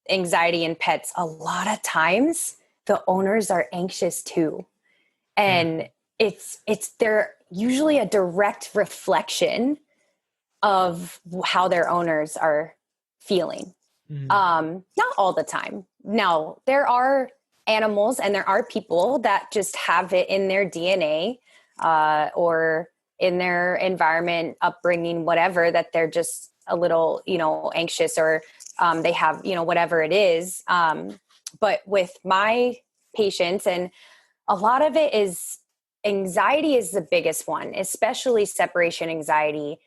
anxiety in pets, a lot of times the owners are anxious too. And they're usually a direct reflection of how their owners are feeling. Not all the time. No, there are animals and there are people that just have it in their DNA, or in their environment, upbringing, whatever, that they're just a little, anxious, or they have, whatever it is. But with my patients, and a lot of it is anxiety is the biggest one, especially separation anxiety.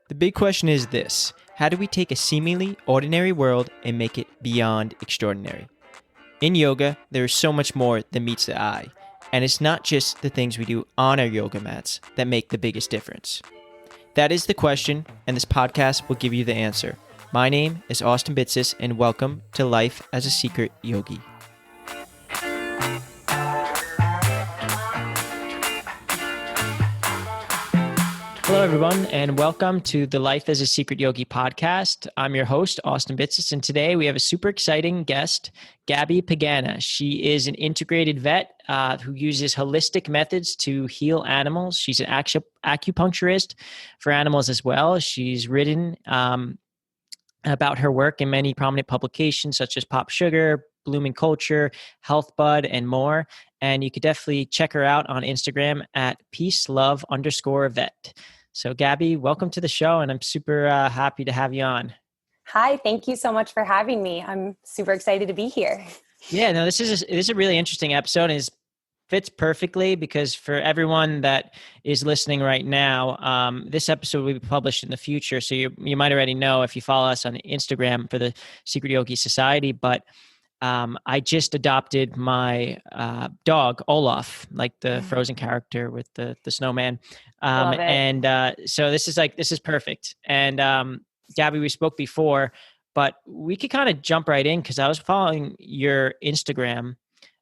The big question is this: how do we take a seemingly ordinary world and make it beyond extraordinary? In yoga, there is so much more than meets the eye, and it's not just the things we do on our yoga mats that make the biggest difference. That is the question, and this podcast will give you the answer. My name is Austin Bitsis, and welcome to Life as a Secret Yogi. Hello, everyone, and welcome to the Life as a Secret Yogi podcast. I'm your host, Austin Bitsis, and today we have a super exciting guest, Gabby Pagana. She is an integrated vet who uses holistic methods to heal animals. She's an acupuncturist for animals as well. She's written about her work in many prominent publications such as PopSugar, Blooming Culture, Health Bud, and more. And you could definitely check her out on Instagram at peacelove_vet. So Gabby, welcome to the show, and I'm super happy to have you on. Hi, thank you so much for having me. I'm super excited to be here. Yeah, no, this is a really interesting episode, and it fits perfectly because for everyone that is listening right now, this episode will be published in the future. So you might already know if you follow us on Instagram for the Secret Yogi Society, but I just adopted my dog, Olaf, like the Frozen character with the snowman. Love it. So this is perfect. And Gabby, we spoke before, but we could kind of jump right in because I was following your Instagram.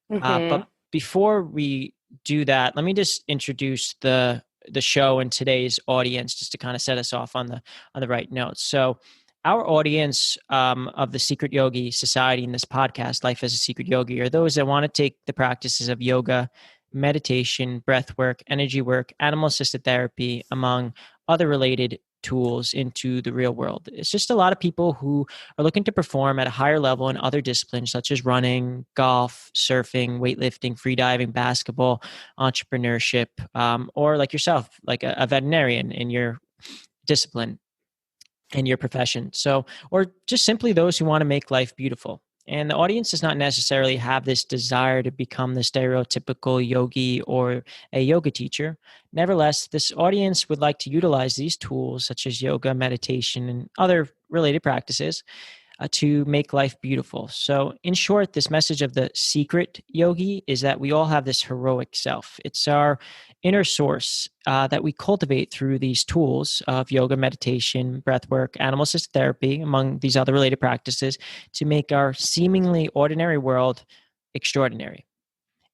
But before we do that, let me just introduce the show and today's audience just to kind of set us off on the right notes. So our audience of the Secret Yogi Society in this podcast, Life as a Secret Yogi, are those that want to take the practices of yoga, meditation, breath work, energy work, animal-assisted therapy, among other related tools into the real world. It's just a lot of people who are looking to perform at a higher level in other disciplines such as running, golf, surfing, weightlifting, freediving, basketball, entrepreneurship, or like yourself, like a veterinarian in your discipline in your profession. So, or just simply those who want to make life beautiful. And the audience does not necessarily have this desire to become the stereotypical yogi or a yoga teacher. Nevertheless, this audience would like to utilize these tools such as yoga, meditation, and other related practices to make life beautiful. So in short, this message of the secret yogi is that we all have this heroic self. It's our inner source that we cultivate through these tools of yoga, meditation, breath work, animal-assisted therapy, among these other related practices, to make our seemingly ordinary world extraordinary.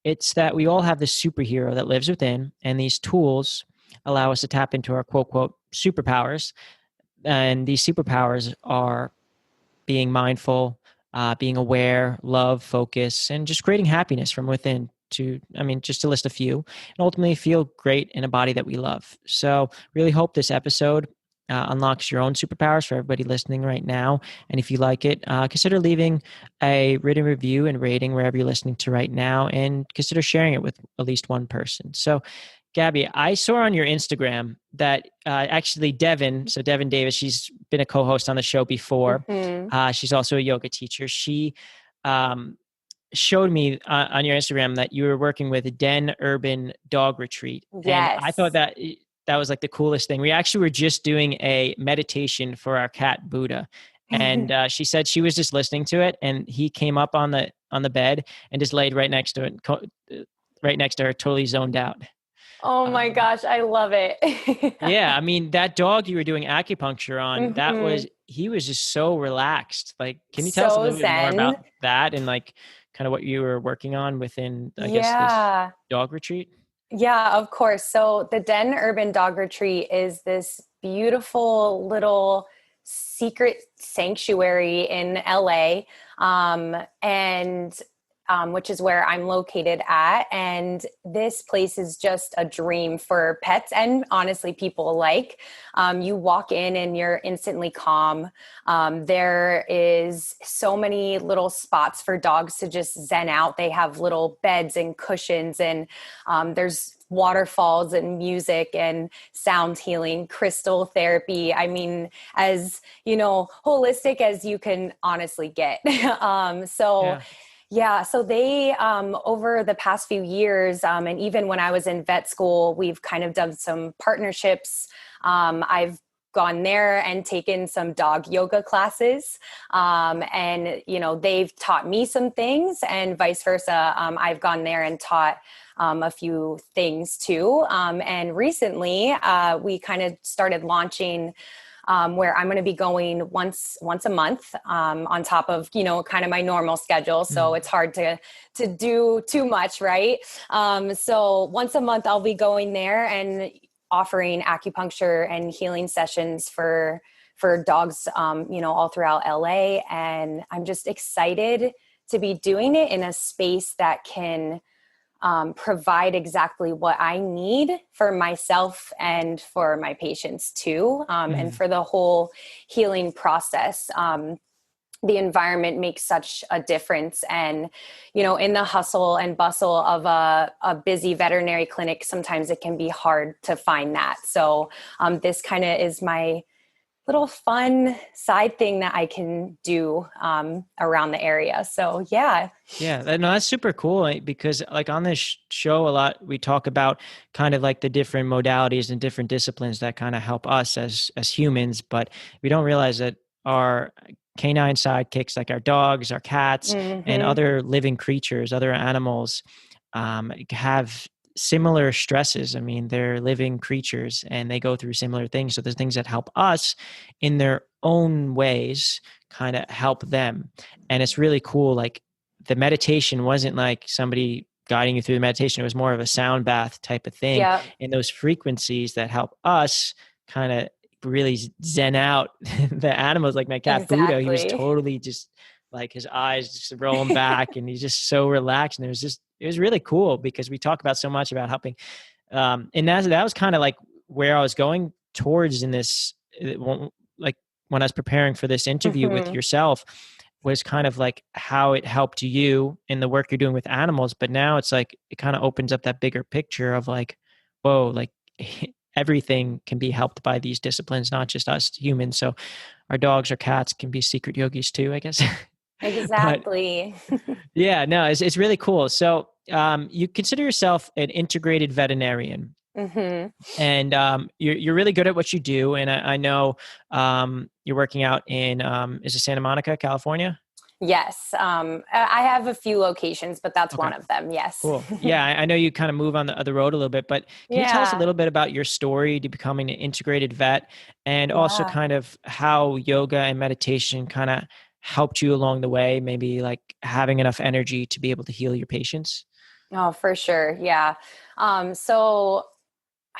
It's that we all have this superhero that lives within, and these tools allow us to tap into our quote superpowers. And these superpowers are being mindful, being aware, love, focus, and just creating happiness from within just to list a few, and ultimately feel great in a body that we love. So really hope this episode unlocks your own superpowers for everybody listening right now. And if you like it, consider leaving a written review and rating wherever you're listening to right now, and consider sharing it with at least one person. So Gabby, I saw on your Instagram that actually Devin Davis, she's been a co-host on the show before. She's also a yoga teacher. She showed me on your Instagram that you were working with a Den Urban Dog Retreat. Yes. And I thought that was like the coolest thing. We actually were just doing a meditation for our cat, Buddha. And she said she was just listening to it, and he came up on the bed and just laid right next to her, totally zoned out. Oh my gosh, I love it. Yeah, I mean, that dog you were doing acupuncture on, he was just so relaxed. Like, can you tell us a little bit more about that and like kind of what you were working on within, I guess, this dog retreat? Yeah, of course. So the Den Urban Dog Retreat is this beautiful little secret sanctuary in LA, and which is where I'm located at. And this place is just a dream for pets and honestly people alike. You walk in and you're instantly calm. There is so many little spots for dogs to just zen out. They have little beds and cushions, and there's waterfalls and music and sound healing, crystal therapy. I mean, as you know, holistic as you can honestly get. So Yeah. yeah, so they, over the past few years, and even when I was in vet school, we've kind of done some partnerships. I've gone there and taken some dog yoga classes. And, you know, they've taught me some things and vice versa. I've gone there and taught a few things too. And recently, we kind of started launching where I'm going to be going once a month, on top of, you know, kind of my normal schedule. So it's hard to do too much, right? So once a month I'll be going there and offering acupuncture and healing sessions for dogs, you know, all throughout LA. And I'm just excited to be doing it in a space that can provide exactly what I need for myself and for my patients too, and for the whole healing process. The environment makes such a difference. And, you know, in the hustle and bustle of a busy veterinary clinic, sometimes it can be hard to find that. So this kind of is my little fun side thing that I can do around the area. So yeah. Yeah, no, that's super cool because like on this show a lot, we talk about kind of like the different modalities and different disciplines that kind of help us as humans, but we don't realize that our canine sidekicks, like our dogs, our cats, and other living creatures, other animals, have similar stresses. I mean, they're living creatures and they go through similar things. So there's things that help us in their own ways kind of help them. And it's really cool. Like the meditation wasn't like somebody guiding you through the meditation. It was more of a sound bath type of thing. Yeah. And those frequencies that help us kind of really zen out the animals. Like my cat Buddha, he was Exactly. totally just like his eyes just rolling back and he's just so relaxed. And it was really cool because we talk about so much about helping. And that was kind of like where I was going towards in this, like when I was preparing for this interview with yourself, was kind of like how it helped you in the work you're doing with animals. But now it's like, it kind of opens up that bigger picture of like, whoa, like everything can be helped by these disciplines, not just us humans. So our dogs or cats can be secret yogis too, I guess. Exactly. But yeah, no, it's really cool. So you consider yourself an integrated veterinarian. And you're really good at what you do. And I know you're working out in, is it Santa Monica, California? Yes. I have a few locations, but that's one of them. Yes. Cool. Yeah. I know you kind of move on the road a little bit, but can you tell us a Yeah. little bit about your story to becoming an integrated vet and also Yeah. kind of how yoga and meditation kind of helped you along the way, maybe like having enough energy to be able to heal your patients? Oh, for sure. Yeah. So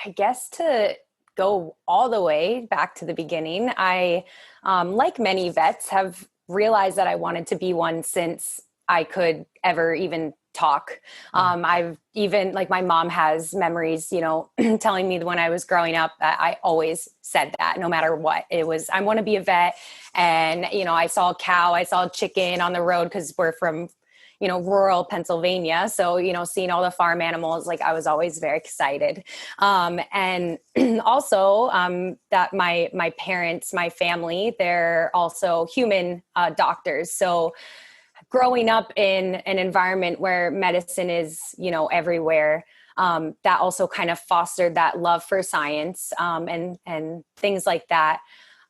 I guess to go all the way back to the beginning, I, like many vets, have realized that I wanted to be one since I could ever even talk. I've even, like, my mom has memories, you know, telling me that when I was growing up, that I always said that no matter what it was, I want to be a vet. And, you know, I saw a cow, I saw a chicken on the road because we're from, you know, rural Pennsylvania. So, you know, seeing all the farm animals, like I was always very excited. And also that my parents, my family, they're also human doctors. So growing up in an environment where medicine is, you know, everywhere, that also kind of fostered that love for science, and things like that.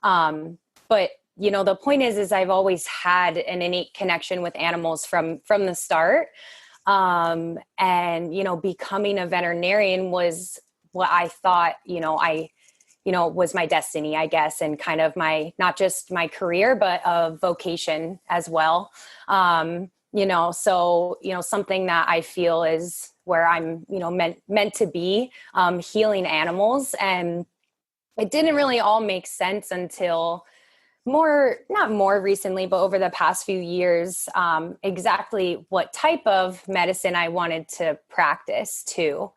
But you know, the point is I've always had an innate connection with animals from the start. And, you know, becoming a veterinarian was what I thought, you know, was my destiny, I guess, and kind of my, not just my career, but a vocation as well. So, something that I feel is where I'm, meant to be, healing animals. And it didn't really all make sense until not more recently, but over the past few years, exactly what type of medicine I wanted to practice too.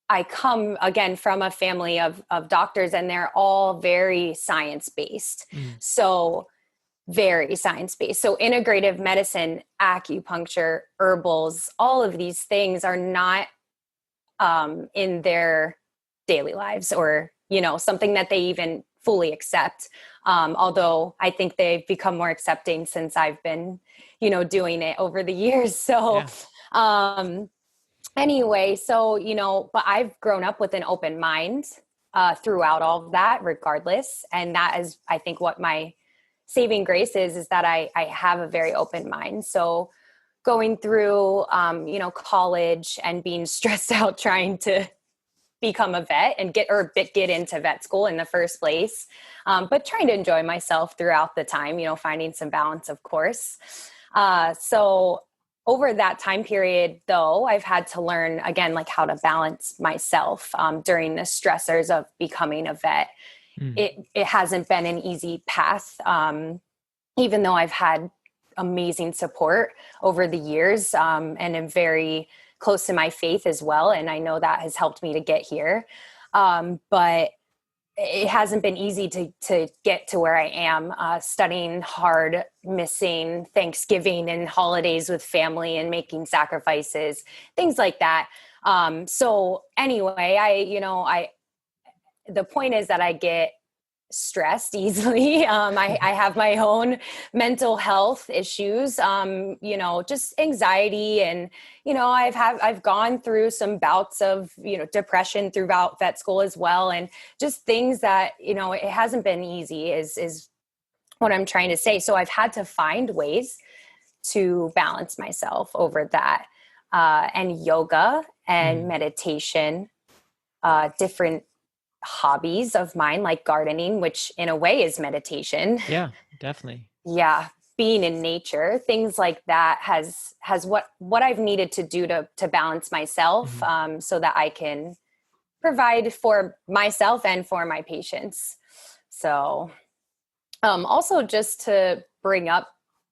I come again from a family of doctors, and they're all very science-based. So very science-based. So integrative medicine, acupuncture, herbals, all of these things are not in their daily lives, or, something that they even fully accept. Although I think they've become more accepting since I've been, doing it over the years. So, anyway, so, but I've grown up with an open mind throughout all of that, regardless. And that is, I think, what my saving grace is that I have a very open mind. So going through, college and being stressed out trying to become a vet and get into vet school in the first place. But trying to enjoy myself throughout the time, finding some balance, of course. So over that time period, though, I've had to learn again, like how to balance myself during the stressors of becoming a vet. It hasn't been an easy path, even though I've had amazing support over the years, and am very close to my faith as well. And I know that has helped me to get here. But it hasn't been easy to get to where I am, studying hard, missing Thanksgiving and holidays with family and making sacrifices, things like that. So anyway, the point is that I get stressed easily. I have my own mental health issues, just anxiety. And, I've gone through some bouts of, depression throughout vet school as well. And just things that, it hasn't been easy is what I'm trying to say. So I've had to find ways to balance myself over that. And yoga and meditation, different hobbies of mine, like gardening, which in a way is meditation. Yeah, definitely. Yeah. Being in nature, things like that has what I've needed to do to balance myself, so that I can provide for myself and for my patients. So, also just to bring up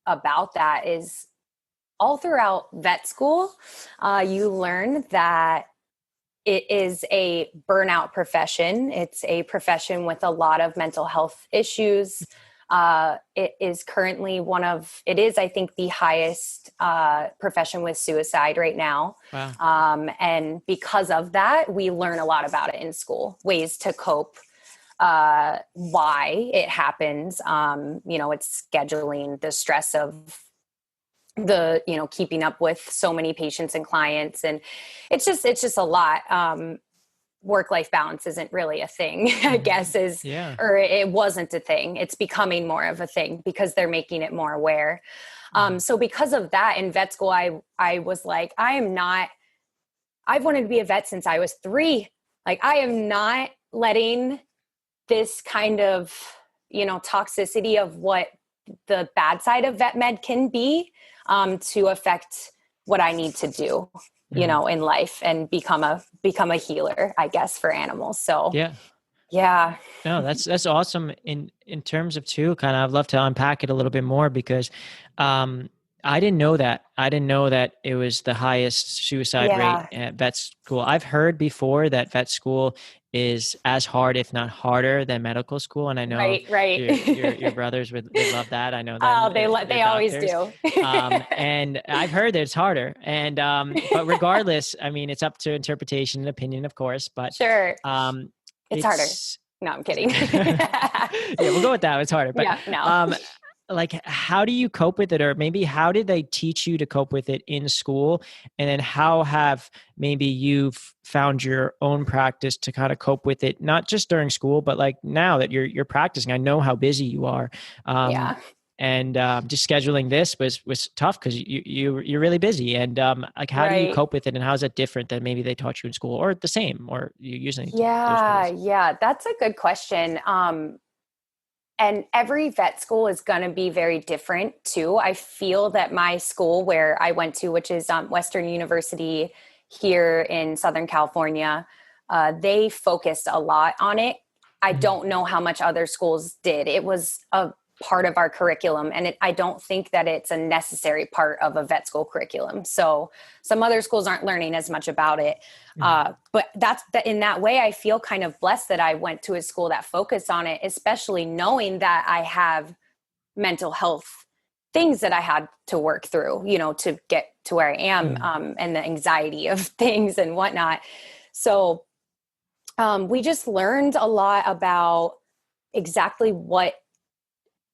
about that is all throughout vet school, you learn that it is a burnout profession. It's a profession with a lot of mental health issues. It is currently I think, the highest profession with suicide right now. Wow. And because of that, we learn a lot about it in school, ways to cope, why it happens. It's scheduling, the stress of keeping up with so many patients and clients. And it's just a lot. Work-life balance isn't really a thing, I guess or it wasn't a thing. It's becoming more of a thing because they're making it more aware. So because of that, in vet school, I was like, I've wanted to be a vet since I was 3. Like, I am not letting this kind of, toxicity of what the bad side of vet med can be, to affect what I need to do, in life, and become a healer, I guess, for animals. So yeah. No, that's awesome. In terms of too, kind of, I'd love to unpack it a little bit more because, I didn't know that. I didn't know that it was the highest suicide rate at vet school. I've heard before that vet school is as hard, if not harder, than medical school. And I know right. Your brothers would love that. I know them. Oh, they always do. And I've heard that it's harder. And but regardless, I mean, it's up to interpretation and opinion, of course. But sure, it's harder. No, I'm kidding. Yeah, we'll go with that. It's harder. But no. Like, how do you cope with it? Or maybe how did they teach you to cope with it in school? And then how have maybe you've found your own practice to kind of cope with it, not just during school, but like now that you're practicing? I know how busy you are. And just scheduling this was tough because you're really busy. And like, how do you cope with it? And how is that different than maybe they taught you in school, or the same, or you using? Yeah, that's a good question. And every vet school is going to be very different too. I feel that my school where I went to, which is Western University here in Southern California, they focused a lot on it. I don't know how much other schools did. It was a part of our curriculum, and I don't think that it's a necessary part of a vet school curriculum. So some other schools aren't learning as much about it. But in that way, I feel kind of blessed that I went to a school that focused on it, especially knowing that I have mental health things that I had to work through, to get to where I am, and the anxiety of things and whatnot. So we just learned a lot about exactly what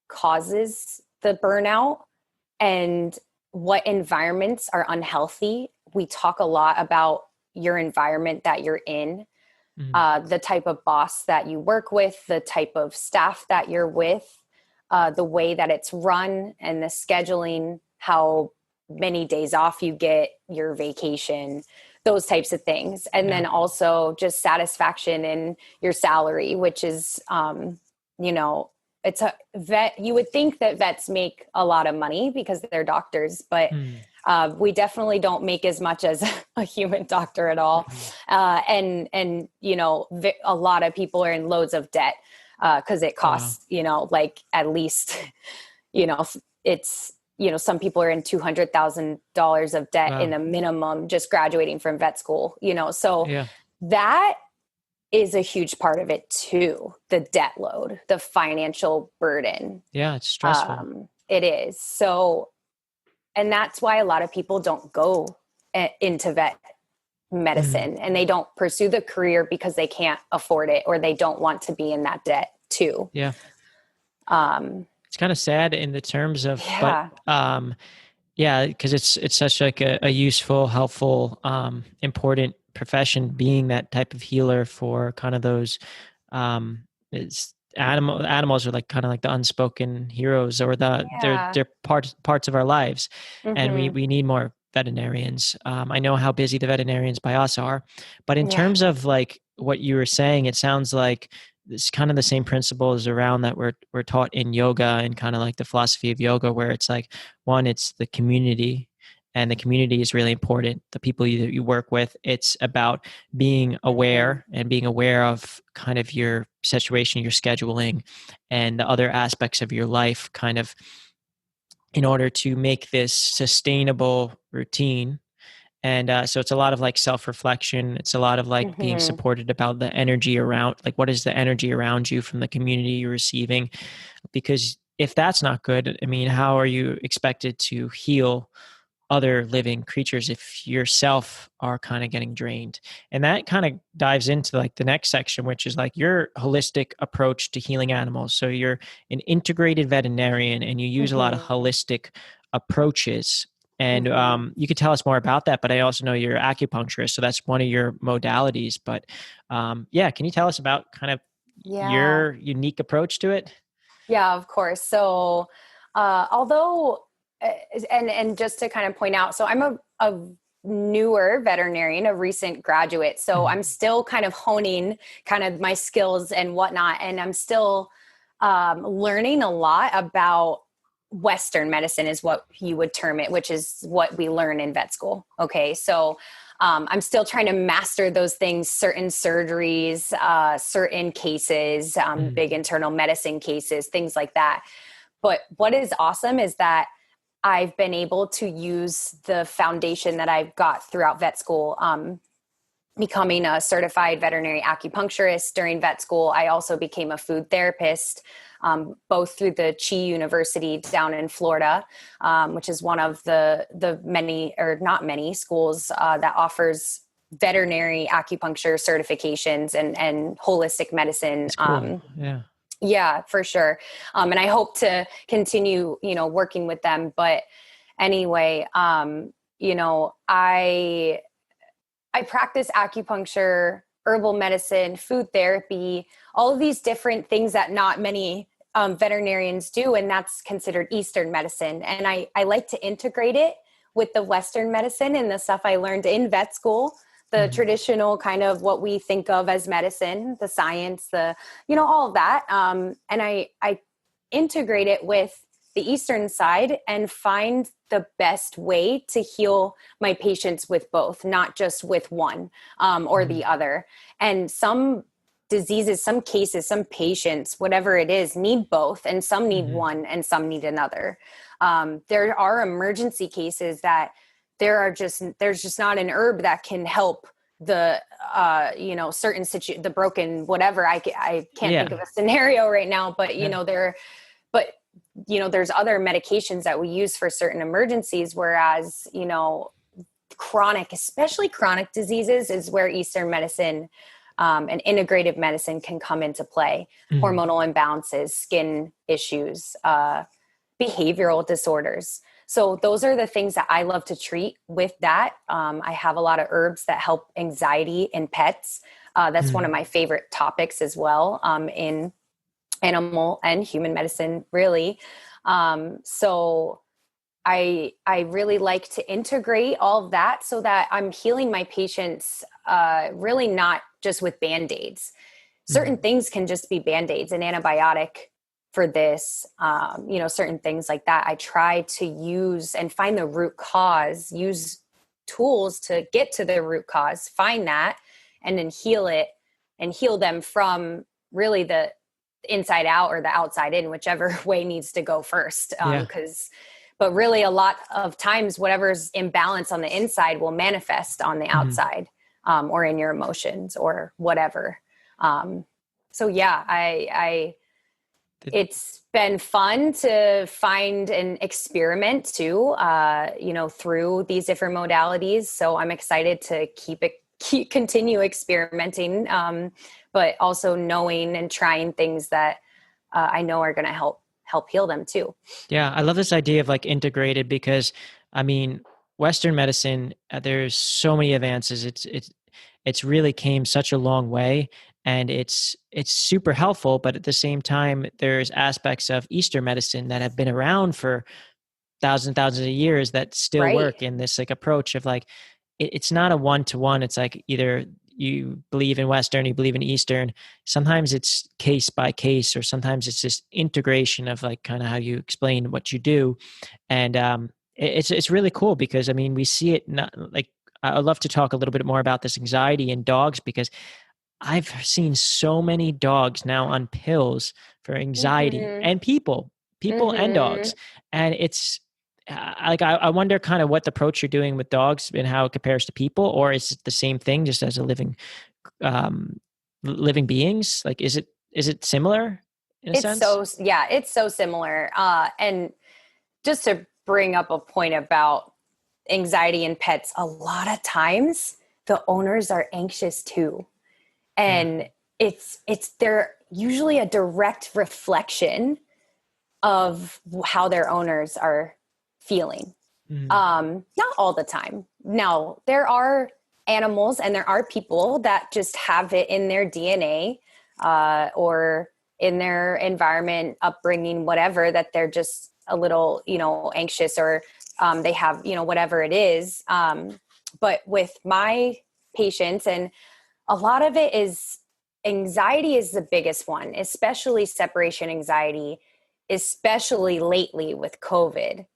causes the burnout and what environments are unhealthy. We talk a lot about your environment that you're in, the type of boss that you work with, the type of staff that you're with, the way that it's run and the scheduling, how many days off you get, your vacation, those types of things. And then also just satisfaction in your salary, which is, it's a vet. You would think that vets make a lot of money because they're doctors, but we definitely don't make as much as a human doctor at all. And a lot of people are in loads of debt because it costs, like at least, it's, some people are in $200,000 of debt in a minimum just graduating from vet school, so that is a huge part of it too. The debt load, the financial burden. Yeah, it's stressful. It is. So, and that's why a lot of people don't go into vet medicine and they don't pursue the career because they can't afford it or they don't want to be in that debt too. Yeah. It's kind of sad in the terms of, but because it's such like a useful, helpful, important profession, being that type of healer for kind of those animals are like kind of like the unspoken heroes, or they're parts of our lives, and we need more veterinarians. I know how busy the veterinarians by us are, but in terms of like what you were saying, it sounds like it's kind of the same principles around that we're taught in yoga and kind of like the philosophy of yoga, where it's like, one, it's the community, and the community is really important. The people you work with, it's about being aware and being aware of kind of your situation, your scheduling, and the other aspects of your life, kind of in order to make this sustainable routine. And so it's a lot of like self-reflection. It's a lot of like being supported about the energy around, like what is the energy around you from the community you're receiving? Because if that's not good, I mean, how are you expected to heal other living creatures if yourself are kind of getting drained? And that kind of dives into like the next section, which is like your holistic approach to healing animals. So you're an integrated veterinarian and you use a lot of holistic approaches. And you could tell us more about that, but I also know you're an acupuncturist, so that's one of your modalities. But can you tell us about kind of your unique approach to it? Yeah, of course. So although, and just to kind of point out, so I'm a newer veterinarian, a recent graduate. So I'm still kind of honing kind of my skills and whatnot. And I'm still learning a lot about Western medicine is what you would term it, which is what we learn in vet school. Okay. So I'm still trying to master those things, certain surgeries, certain cases, big internal medicine cases, things like that. But what is awesome is that I've been able to use the foundation that I've got throughout vet school, becoming a certified veterinary acupuncturist during vet school. I also became a food therapist, both through the Chi University down in Florida, which is one of the many, or not many, schools that offers veterinary acupuncture certifications and holistic medicine. Cool. Yeah, for sure. And I hope to continue, working with them. But anyway, I practice acupuncture, herbal medicine, food therapy, all of these different things that not many veterinarians do. And that's considered Eastern medicine. And I like to integrate it with the Western medicine and the stuff I learned in vet school, the traditional kind of what we think of as medicine, the science, all of that. And I integrate it with the Eastern side and find the best way to heal my patients with both, not just with one or the other. And some diseases, some cases, some patients, whatever it is, need both, and some need one and some need another. There are emergency cases that there's just not an herb that can help the certain the broken whatever. I can't think of a scenario right now, but there's other medications that we use for certain emergencies, whereas especially chronic diseases is where Eastern medicine and integrative medicine can come into play. Hormonal imbalances, skin issues, behavioral disorders. So those are the things that I love to treat with that. I have a lot of herbs that help anxiety in pets. That's one of my favorite topics as well, in animal and human medicine, really. So I really like to integrate all of that so that I'm healing my patients, really not just with Band-Aids. Certain things can just be Band-Aids, an antibiotic for this, certain things like that. I try to use and find the root cause, use tools to get to the root cause, find that, and then heal it and heal them from really the inside out or the outside in, whichever way needs to go first. But really a lot of times, whatever's imbalance on the inside will manifest on the outside, or in your emotions or whatever. It's been fun to find and experiment too, through these different modalities. So I'm excited to continue experimenting, but also knowing and trying things that I know are going to help heal them too. Yeah, I love this idea of like integrated, because I mean, Western medicine, there's so many advances. It's really came such a long way, and it's super helpful. But at the same time, there's aspects of Eastern medicine that have been around for thousands of years that still work in this like approach of like, it's not a one-to-one. It's like either you believe in Western, you believe in Eastern. Sometimes it's case by case, or sometimes it's just integration of like kind of how you explain what you do. And it's really cool because I mean, we see it not like, I'd love to talk a little bit more about this anxiety in dogs, because I've seen so many dogs now on pills for anxiety, and people and dogs. And it's like, I wonder kind of what the approach you're doing with dogs and how it compares to people, or is it the same thing just as a living beings? Like, is it similar in a sense? It's so similar. And just to bring up a point about anxiety in pets, a lot of times the owners are anxious too. And they're usually a direct reflection of how their owners are feeling. Not all the time. Now, there are animals and there are people that just have it in their DNA, or in their environment, upbringing, whatever, that they're just a little, anxious, or they have, whatever it is. But with my patients, and a lot of it is anxiety is the biggest one, especially separation anxiety, especially lately with COVID.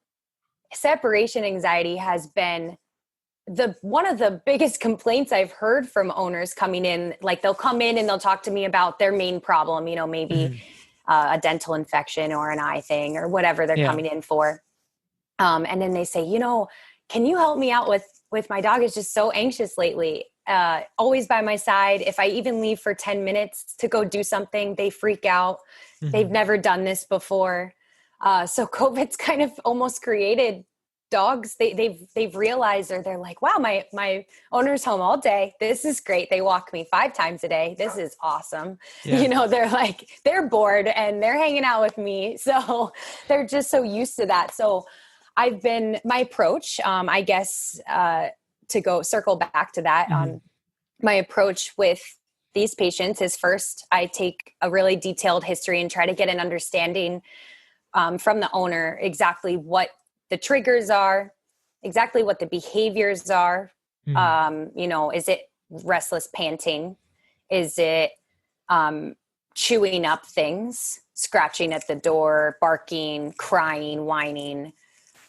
Separation anxiety has been one of the biggest complaints I've heard from owners coming in. Like, they'll come in and they'll talk to me about their main problem, maybe a dental infection or an eye thing or whatever they're coming in for. And then they say, can you help me out with my dog is just so anxious lately. Always by my side. If I even leave for 10 minutes to go do something, they freak out. They've never done this before. So COVID's kind of almost created dogs. They've realized, or they're like, wow, my owner's home all day. This is great. They walk me 5 times a day. This is awesome. They're like, they're bored and they're hanging out with me. So they're just so used to that. So my approach, I guess, to circle back to that, my approach with these patients is, first, I take a really detailed history and try to get an understanding from the owner exactly what the triggers are, exactly what the behaviors are. Is it restless panting? Is it chewing up things, scratching at the door, barking, crying, whining.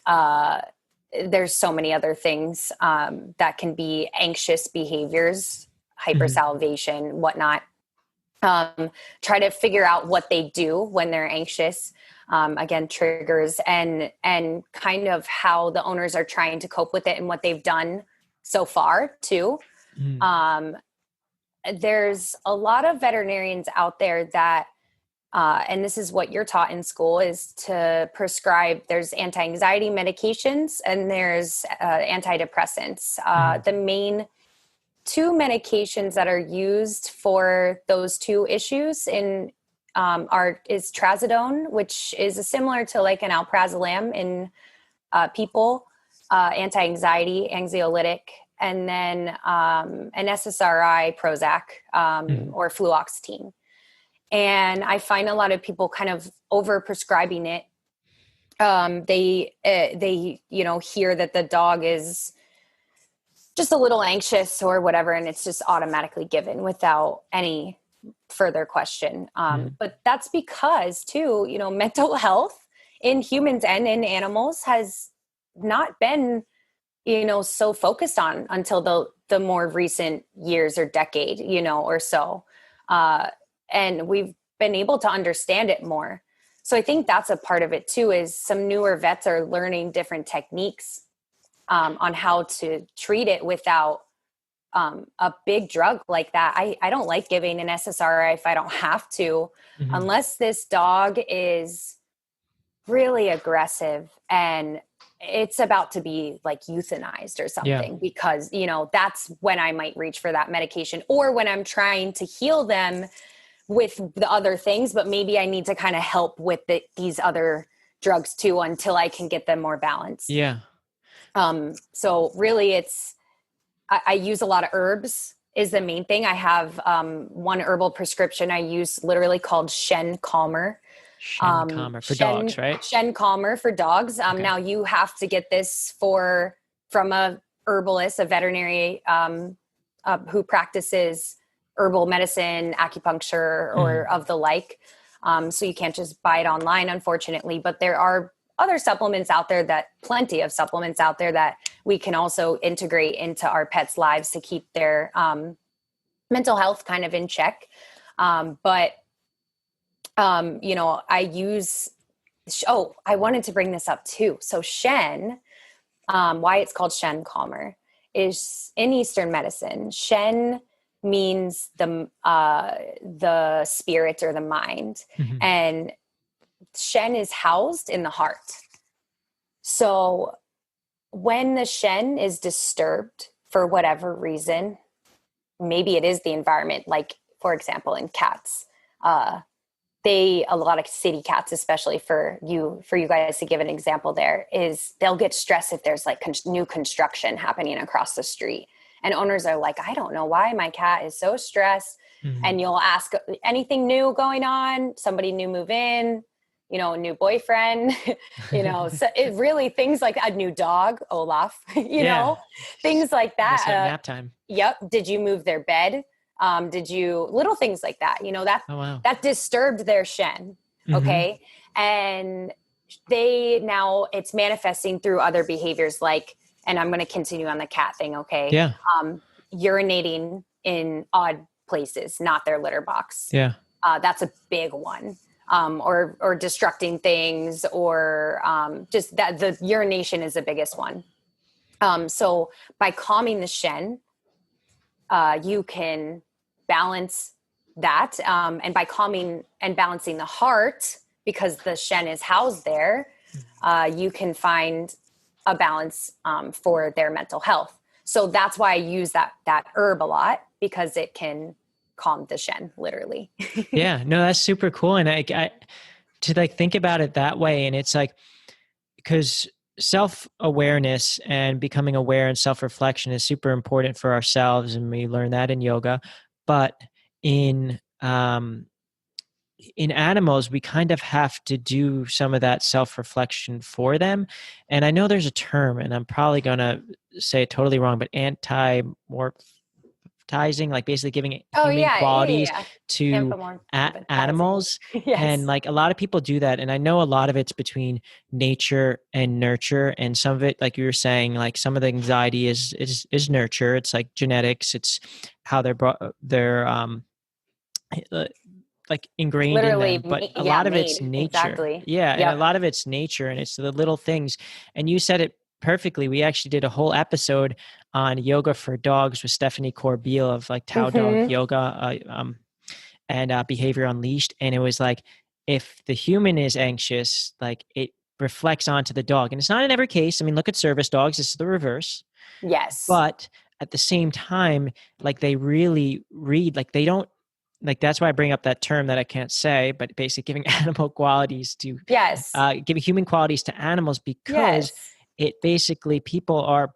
There's so many other things that can be anxious behaviors, hypersalivation, whatnot. Try to figure out what they do when they're anxious. Again, triggers and kind of how the owners are trying to cope with it and what they've done so far too. There's a lot of veterinarians out there that, and this is what you're taught in school, is to prescribe, there's anti-anxiety medications and there's antidepressants. The main two medications that are used for those two issues is trazodone, which is similar to like an alprazolam in people, anti-anxiety, anxiolytic, and then an SSRI, Prozac, or fluoxetine. And I find a lot of people kind of over prescribing it. They hear that the dog is just a little anxious or whatever, and it's just automatically given without any further question. But that's because too, mental health in humans and in animals has not been, so focused on until the more recent years or decade, or so. And we've been able to understand it more. So I think that's a part of it too, is some newer vets are learning different techniques on how to treat it without a big drug like that. I don't like giving an SSRI if I don't have to, unless this dog is really aggressive and it's about to be like euthanized or something, because, that's when I might reach for that medication, or when I'm trying to heal them with the other things, but maybe I need to kind of help with these other drugs too, until I can get them more balanced. Yeah. So really I use a lot of herbs is the main thing. I have one herbal prescription I use literally called Shen Calmer. Shen Calmer for dogs, right? Shen Calmer for dogs. Okay. Now you have to get this from a herbalist, a veterinary who practices herbal medicine, acupuncture, or of the like. So you can't just buy it online, unfortunately, but there are other supplements out there, plenty of supplements out there that we can also integrate into our pets' lives to keep their mental health kind of in check. I use, I wanted to bring this up too. So Shen, why it's called Shen Calmer, is in Eastern medicine. Shen means the spirit or the mind, and Shen is housed in the heart. So when the Shen is disturbed for whatever reason, maybe it is the environment, like for example, in cats, a lot of city cats, especially for you guys to give an example there, is they'll get stressed if there's like new construction happening across the street. And owners are like, I don't know why my cat is so stressed. And you'll ask, anything new going on? Somebody new move in, a new boyfriend, so it really, things like a new dog, Olaf, things like that. Nap time. Yep. Did you move their bed? Little things like that, that disturbed their Shen. Okay. And it's manifesting through other behaviors, like, and I'm going to continue on the cat thing. Okay. Yeah. Urinating in odd places, not their litter box. Yeah. That's a big one. Or destructing things, or just that the urination is the biggest one. So by calming the Shen, you can balance that. And by calming and balancing the heart, because the Shen is housed there, you can find a balance for their mental health. So that's why I use that herb a lot, because it can calm the Shen, literally. Yeah, no, that's super cool. And I to think about it that way. And it's like, because self-awareness and becoming aware and self-reflection is super important for ourselves. And we learn that in yoga, but in animals, we kind of have to do some of that self-reflection for them. And I know there's a term, and I'm probably going to say it totally wrong, but like basically giving Oh human qualities yeah. to animals. Yes. And like a lot of people do that. And I know a lot of it's between nature and nurture. And some of it, like you were saying, like some of the anxiety is nurture. It's like genetics. It's how they're like ingrained Literally, in them, but a lot of it's made. nature. Exactly. Yeah. And a Yep. lot of it's nature, and it's the little things. And you said it perfectly. We actually did a whole episode on yoga for dogs with Stephanie Corbeil of like Tao Dog Yoga, and Behavior Unleashed. And it was like, if the human is anxious, like it reflects onto the dog. And it's not in every case. I mean, look at service dogs. It's the reverse. Yes. But at the same time, like they really read, like they don't, like that's why I bring up that term that I can't say, but basically giving animal qualities to giving human qualities to animals, because it basically, people are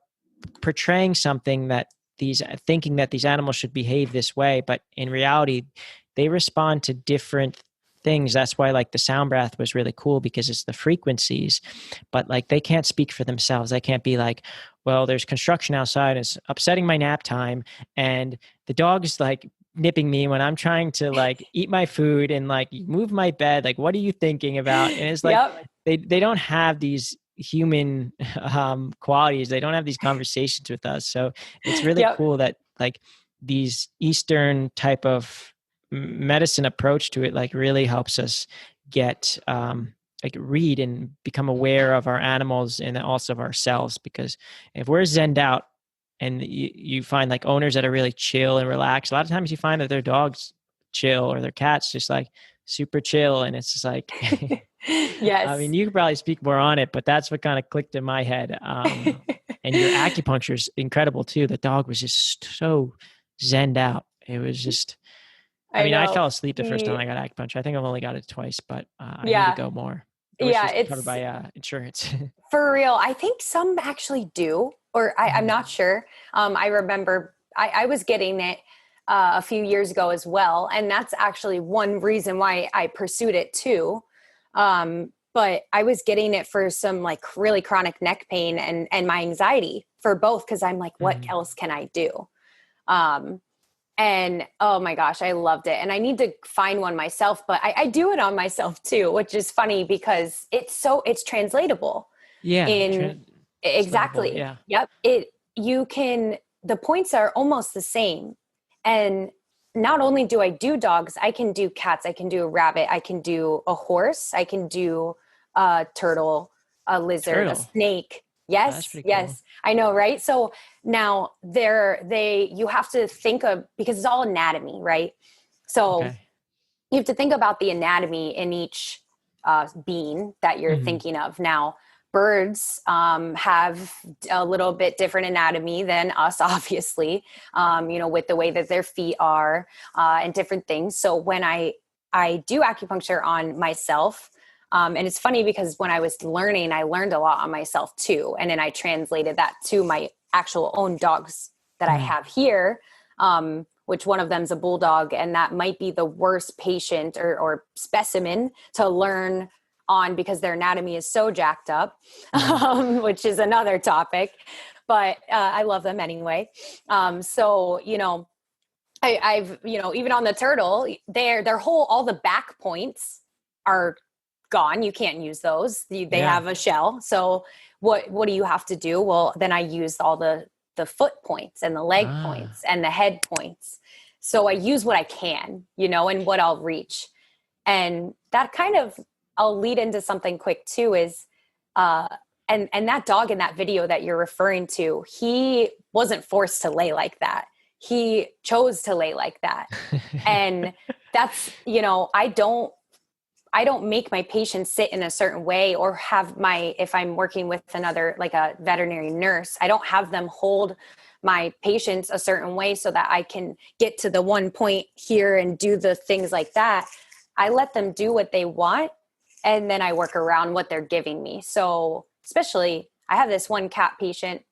portraying something that thinking that these animals should behave this way, but in reality they respond to different things. That's why like the sound bath was really cool, because it's the frequencies, but like they can't speak for themselves. They can't be like, well, there's construction outside, it's upsetting my nap time, and the dog's like nipping me when I'm trying to like eat my food and like move my bed. Like, what are you thinking about? And it's like, they don't have these human qualities. They don't have these conversations with us. So it's really cool that like these Eastern type of medicine approach to it, like really helps us get, like read and become aware of our animals and also of ourselves. Because if we're zenned out, and you find like owners that are really chill and relaxed, a lot of times you find that their dog's chill or their cat's just like super chill. And it's just like, I mean, you could probably speak more on it, but that's what kind of clicked in my head. And your acupuncture is incredible too. The dog was just so zenned out. It was just, I mean, I fell asleep the first time I got acupuncture. I think I've only got it twice, but I need to go more. I wish it was covered by insurance. For real. I think some actually do, or I'm not sure. I remember I was getting it a few years ago as well. And that's actually one reason why I pursued it too. But I was getting it for some like really chronic neck pain and my anxiety for both. Cause I'm like, what else can I do? And oh my gosh, I loved it. And I need to find one myself, but I do it on myself too, which is funny because it's translatable. Yeah. Exactly. Yeah. Yep. The points are almost the same. And not only do I do dogs, I can do cats, I can do a rabbit, I can do a horse, I can do a turtle, a lizard, a snake. Yes. Cool. Yes. I know. Right. So now you have to think of, because it's all anatomy, right? So you have to think about the anatomy in each being that you're thinking of. Now, birds have a little bit different anatomy than us, obviously, with the way that their feet are and different things. So when I do acupuncture on myself, and it's funny because when I was learning, I learned a lot on myself too. And then I translated that to my actual own dogs that I have here, which one of them's a bulldog. And that might be the worst patient or specimen to learn on because their anatomy is so jacked up, which is another topic, but I love them anyway. So, I've, even on the turtle, all the back points are gone. You can't use those. They have a shell. So what do you have to do? Well, then I used all the foot points and the leg points and the head points. So I use what I can, and what I'll reach. And that kind of, I'll lead into something quick too is, and that dog in that video that you're referring to, he wasn't forced to lay like that. He chose to lay like that. And that's, I don't make my patients sit in a certain way or if I'm working with another, like a veterinary nurse, I don't have them hold my patients a certain way so that I can get to the one point here and do the things like that. I let them do what they want. And then I work around what they're giving me. So especially I have this one cat patient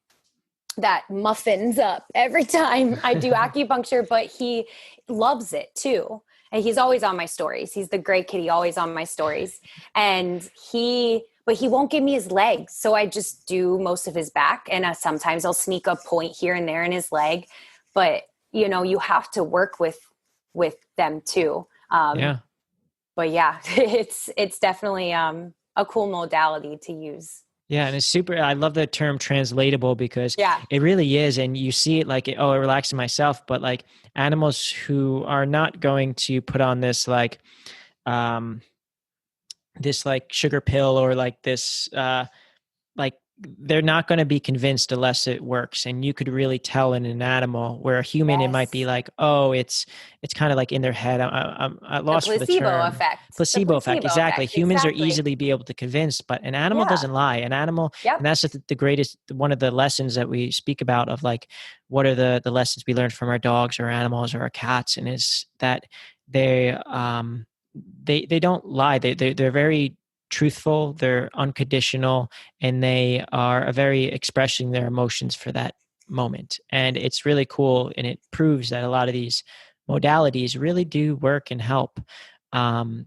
that muffins up every time I do acupuncture, but he loves it too. And he's always on my stories. He's the gray kitty, always on my stories. But he won't give me his legs. So I just do most of his back. And sometimes I'll sneak a point here and there in his leg. But you have to work with them too. But yeah, it's definitely a cool modality to use. Yeah, and it's super. I love the term translatable because Yeah. it really is, and you see it like, oh, it relaxes myself. But like animals who are not going to put on this um, this like sugar pill or like this like they're not going to be convinced unless it works. And you could really tell in an animal. Where a human, it might be Yes. like, oh, it's kind of like in their head. I'm at The loss for the placebo term. effect. The Placebo effect. placebo Exactly. effect. Humans are Exactly. easily be able to convince, but an animal Yeah. doesn't lie. An animal, Yep. and that's the greatest, one of the lessons that we speak about of like, what are the lessons we learned from our dogs or animals or our cats, and is that they they don't lie. They're very truthful, they're unconditional, and they are very expressing their emotions for that moment. And it's really cool, and it proves that a lot of these modalities really do work and help. And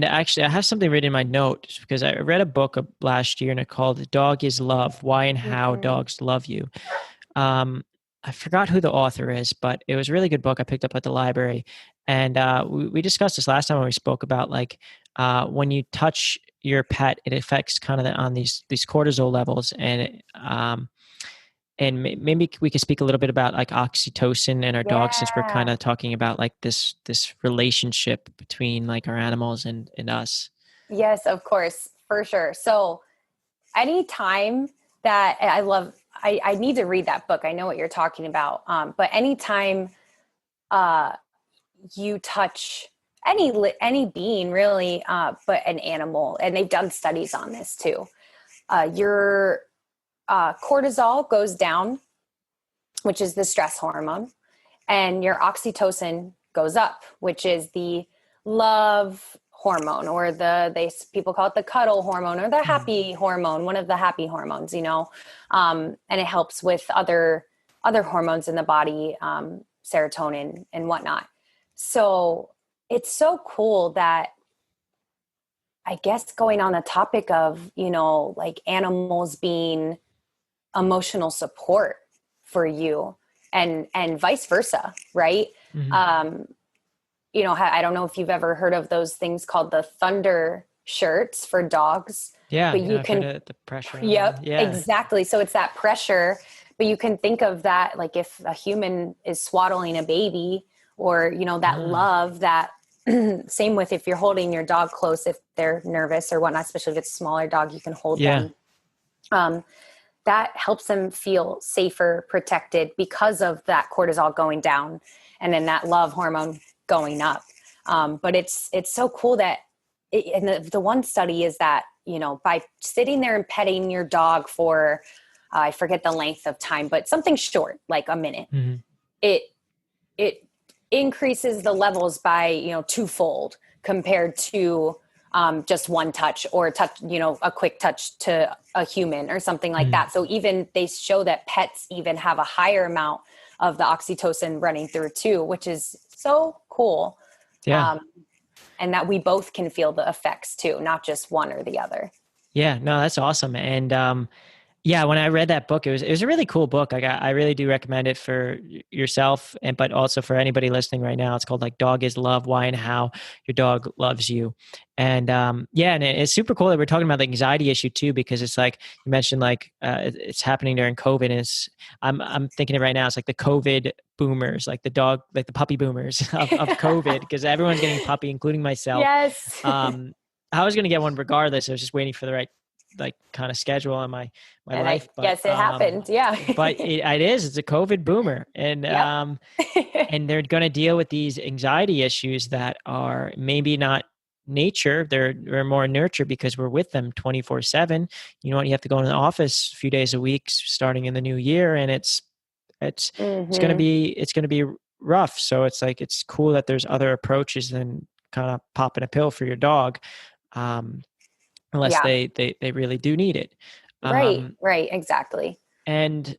actually, I have something written in my notes because I read a book last year, and it called "Dog is Love: Why and How Dogs Love You." I forgot who the author is, but it was a really good book I picked up at the library. And we discussed this last time when we spoke about like when you touch your pet, it affects kind of on these cortisol levels, and maybe we could speak a little bit about like oxytocin and our dogs, since we're kind Yeah. of talking about like this relationship between like our animals and us. Yes, of course, for sure. So anytime that I need to read that book. I know what you're talking about. But anytime you touch any being really, but an animal, and they've done studies on this too, your cortisol goes down, which is the stress hormone, and your oxytocin goes up, which is the love hormone, or people call it the cuddle hormone or the happy hormone, one of the happy hormones, and it helps with other hormones in the body, serotonin and whatnot. So it's so cool that, I guess, going on the topic of, like animals being emotional support for you, and vice versa, right? Mm-hmm. I don't know if you've ever heard of those things called the thunder shirts for dogs. Yeah, But you I've can, heard of the pressure. yep, Yeah. exactly. So it's that pressure, but you can think of that like if a human is swaddling a baby, or that love, that same with if you're holding your dog close, if they're nervous or whatnot, especially if it's a smaller dog, you can hold them. That helps them feel safer, protected, because of that cortisol going down and then that love hormone going up. But it's so cool that, and the one study is that, by sitting there and petting your dog for, I forget the length of time, but something short, like a minute, it increases the levels by, twofold compared to just one touch, or a quick touch to a human or something like that. So even they show that pets even have a higher amount of the oxytocin running through too, which is so cool. Yeah. And that we both can feel the effects too, not just one or the other. Yeah, no, that's awesome. And yeah, when I read that book, it was a really cool book. I really do recommend it for yourself, but also for anybody listening right now. It's called like "Dog is Love: Why and How Your Dog Loves You." And yeah, and it's super cool that we're talking about the anxiety issue too, because it's like you mentioned, like it's happening during COVID, and I'm thinking it right now. It's like the COVID boomers, like the puppy boomers of COVID, because everyone's getting a puppy, including myself. Yes. I was going to get one regardless. I was just waiting for the right kind of schedule on my And life. I guess it happened. Yeah. But it's a COVID boomer. And and they're going to deal with these anxiety issues that are maybe not nature. They're more nurture, because we're with them 24/7. You know what? You have to go in the office a few days a week starting in the new year, and it's going to be rough. So it's like, it's cool that there's other approaches than kind of popping a pill for your dog. Unless they really do need it. Right, exactly. And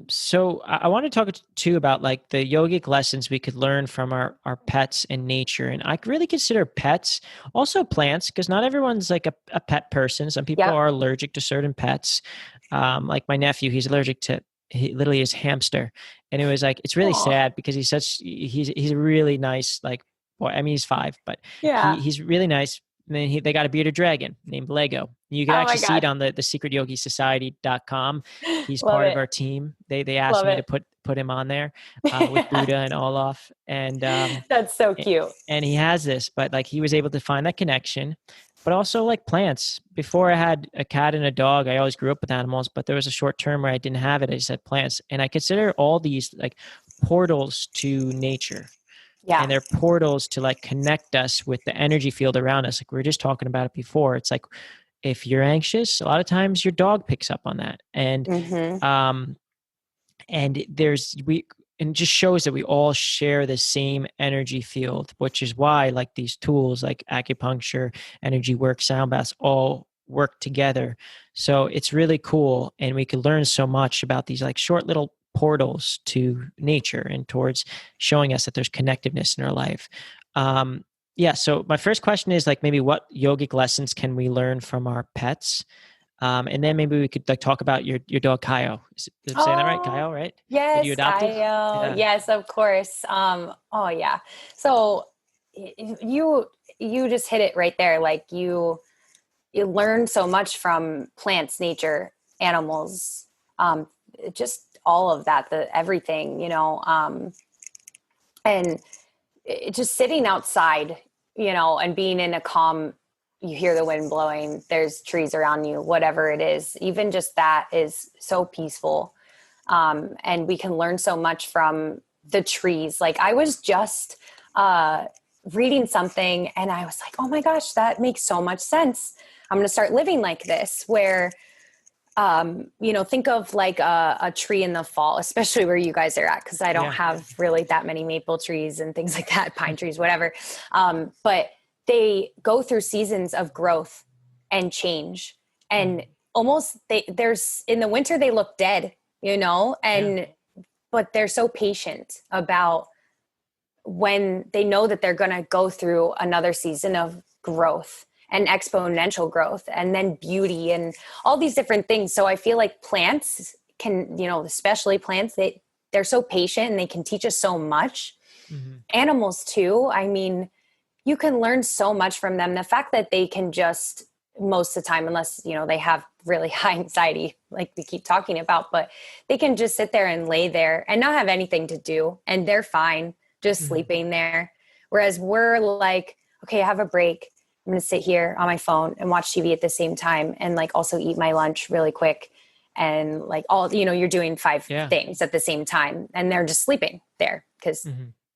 so I want to talk too about like the yogic lessons we could learn from our pets and nature. And I really consider pets also plants, because not everyone's like a pet person. Some people are allergic to certain pets. Like my nephew, he's allergic to literally his hamster. And it was like, it's really sad because he's a really nice, like, boy. I mean, he's 5, but he's really nice. And then they got a bearded dragon named Lego. You can actually see it on the secretyogisociety.com. He's part of our team. They asked me to put him on there with Buddha and Olaf. And that's so cute. And he has this, but like he was able to find that connection. But also like plants. Before I had a cat and a dog, I always grew up with animals, but there was a short term where I didn't have it. I just had plants. And I consider all these like portals to nature. Yeah. And they're portals to like connect us with the energy field around us. Like we were just talking about it before. It's like, if you're anxious, a lot of times your dog picks up on that. And, and it just shows that we all share the same energy field, which is why like these tools like acupuncture, energy work, sound baths all work together. So it's really cool. And we can learn so much about these like short little portals to nature and towards showing us that there's connectiveness in our life. So my first question is like, maybe what yogic lessons can we learn from our pets? And then maybe we could like talk about your dog Kaio. Did I say that right? Kaio, right? Yes, you adopted? Kaio. Yes, of course. So you just hit it right there. Like you learn so much from plants, nature, animals, just all of that, everything, and just sitting outside, and being in a calm, you hear the wind blowing, there's trees around you, whatever it is, even just that is so peaceful. And we can learn so much from the trees. Like I was just reading something and I was like, oh my gosh, that makes so much sense. I'm going to start living like this, where think of like a tree in the fall, especially where you guys are at, because I don't have really that many maple trees and things like that, pine trees, whatever. But they go through seasons of growth and change, and almost there's in the winter they look dead, but they're so patient about when they know that they're going to go through another season of growth and exponential growth, and then beauty and all these different things. So I feel like plants can, especially plants, they're so patient and they can teach us so much. Animals too. I mean, you can learn so much from them. The fact that they can just, most of the time, unless, they have really high anxiety, like we keep talking about, but they can just sit there and lay there and not have anything to do. And they're fine just sleeping there. Whereas we're like, okay, I have a break. I'm going to sit here on my phone and watch TV at the same time, and like also eat my lunch really quick. And like all, you're doing 5 things at the same time, and they're just sleeping there because